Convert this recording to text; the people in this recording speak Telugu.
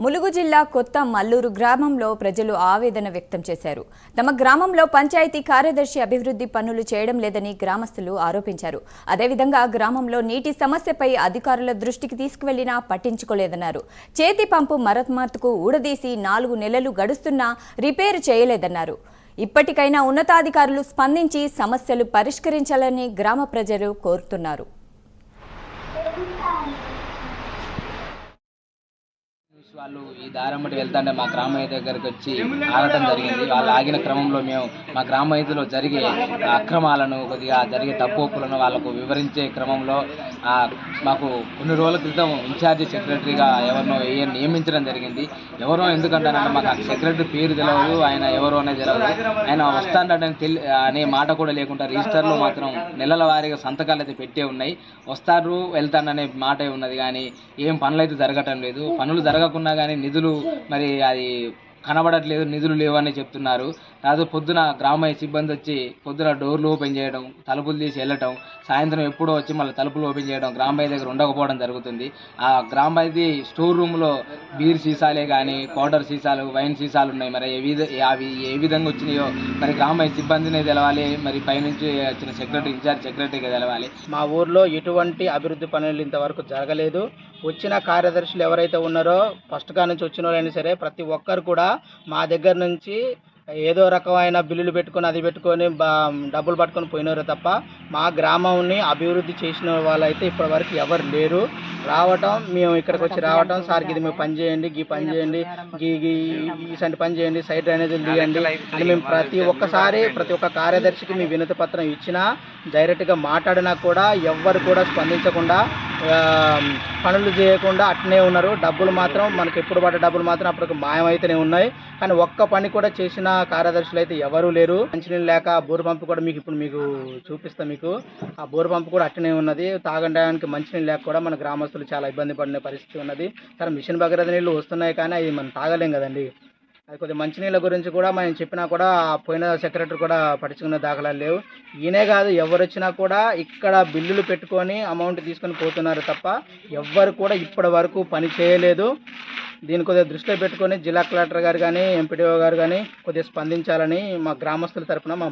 ములుగు జిల్లా కొత్త మల్లూరు గ్రామంలో ప్రజలు ఆవేదన వ్యక్తం చేశారు. తమ గ్రామంలో పంచాయతీ కార్యదర్శి అభివృద్ధి పనులు చేయడం లేదని గ్రామస్తులు ఆరోపించారు. అదేవిధంగా గ్రామంలో నీటి సమస్యపై అధికారుల దృష్టికి తీసుకువెళ్లినా పట్టించుకోలేదన్నారు. చేతి పంపు మరమ్మతుకు ఊడదీసి 4 నెలలు గడుస్తున్నా రిపేరు చేయలేదన్నారు. ఇప్పటికైనా ఉన్నతాధికారులు స్పందించి సమస్యలు పరిష్కరించాలని గ్రామ ప్రజలు కోరుతున్నారు. వాళ్ళు ఈ దారమ్మటి వెళ్తుంటే మా గ్రామయ్య దగ్గరికి వచ్చి ఆగటం జరిగింది. వాళ్ళు ఆగిన క్రమంలో మేము మా గ్రామయ్యలో జరిగే అక్రమాలను కొద్దిగా జరిగే తప్పులను వాళ్ళకు వివరించే క్రమంలో మాకు కొన్ని రోజుల క్రితం ఇన్ఛార్జి సెక్రటరీగా ఎవరినో నియమించడం జరిగింది. ఎవరో ఎందుకంటానంటే మాకు ఆ సెక్రటరీ పేరు తెలియదు, ఆయన ఎవరో అనేది తెలియదు. ఆయన వస్తాడని అనే మాట కూడా లేకుండా రిజిస్టర్లో మాత్రం నెలల వారీగా సంతకాలు అయితే పెట్టే ఉన్నాయి. వస్తారు వెళ్తాననే మాట ఉన్నది, కానీ ఏం పనులు అయితే జరగటం లేదు. పనులు జరగకుండా కానీ నిధులు మరి అది కనబడట్లేదు, నిధులు లేవని చెప్తున్నారు. రాదు పొద్దున గ్రామీణ సిబ్బంది వచ్చి పొద్దున డోర్లు ఓపెన్ చేయడం, తలుపులు తీసి వెళ్ళటం, సాయంత్రం ఎప్పుడో వచ్చి మళ్ళీ తలుపులు ఓపెన్ చేయడం గ్రామీణ దగ్గర ఉండకపోవడం జరుగుతుంది. ఆ గ్రామీణది స్టోర్ రూమ్లో బీర్ సీసాలే కానీ క్వార్టర్ సీసాలు, వైన్ సీసాలు ఉన్నాయి. మరి అవి ఏ విధంగా వచ్చినాయో మరి గ్రామీణ సిబ్బందినే తెలవాలి, మరి పైనుంచి వచ్చిన ఇన్ఛార్జ్ సెక్రటరీగా తెలవాలి. మా ఊర్లో ఎటువంటి అభివృద్ధి పనులు ఇంతవరకు జరగలేదు. వచ్చిన కార్యదర్శులు ఎవరైతే ఉన్నారో ఫస్ట్ గా నుంచి వచ్చిన వాళ్ళైనా సరే ప్రతి ఒక్కరు కూడా మా దగ్గర నుంచి ఏదో రకమైన బిల్లులు పెట్టుకొని అది పెట్టుకొని డబ్బులు పట్టుకొని పోయినారు తప్ప మా గ్రామాన్ని అభివృద్ధి చేసిన వాళ్ళైతే ఇప్పటి వరకు ఎవరు లేరు. మేము ఇక్కడికి వచ్చి రావటం, సార్ ఇది మేము పని చేయండి, ఈ పని చేయండి, ఈ సంటి పని చేయండి, సైడ్ డ్రైనేజీలు తీయండి అని మేము ప్రతి ఒక్క కార్యదర్శికి మీ వినతి పత్రం ఇచ్చినా డైరెక్ట్గా మాట్లాడినా కూడా ఎవ్వరు కూడా స్పందించకుండా పనులు చేయకుండా అట్నే ఉన్నారు. డబ్బులు మాత్రం మనకు ఎప్పుడు పడ్డ డబ్బులు మాత్రం అప్పటికి మాయమైతేనే ఉన్నాయి, కానీ ఒక్క పని కూడా చేసిన కార్యదర్శులు అయితే ఎవరూ లేరు. మంచినీళ్ళు లేక బోరు పంపు కూడా మీకు చూపిస్తాం. మీకు ఆ బోరు పంపు కూడా అట్నే ఉన్నది. తాగడానికి మంచినీళ్ళు లేక కూడా మన గ్రామస్తులు చాలా ఇబ్బంది పడిన పరిస్థితి ఉన్నది. సరే మిషన్ భగీరథ నీళ్ళు వస్తున్నాయి, కానీ అవి మనం తాగలేం కదండి. అది కొద్దిగా మంచినీళ్ళ గురించి కూడా మనం చెప్పినా కూడా పోయిన సెక్రటరీ కూడా పట్టించుకునే దాఖలాలు లేవు. ఈయనే కాదు, ఎవరు వచ్చినా కూడా ఇక్కడ బిల్లులు పెట్టుకొని అమౌంట్ తీసుకొని పోతున్నారు తప్ప ఎవ్వరు కూడా ఇప్పటి వరకు పని చేయలేదు. దీన్ని కొద్దిగా దృష్టిలో పెట్టుకొని జిల్లా కలెక్టర్ గారు కానీ ఎంపీడీఓ గారు కానీ కొద్దిగా స్పందించాలని మా గ్రామస్తుల తరఫున మా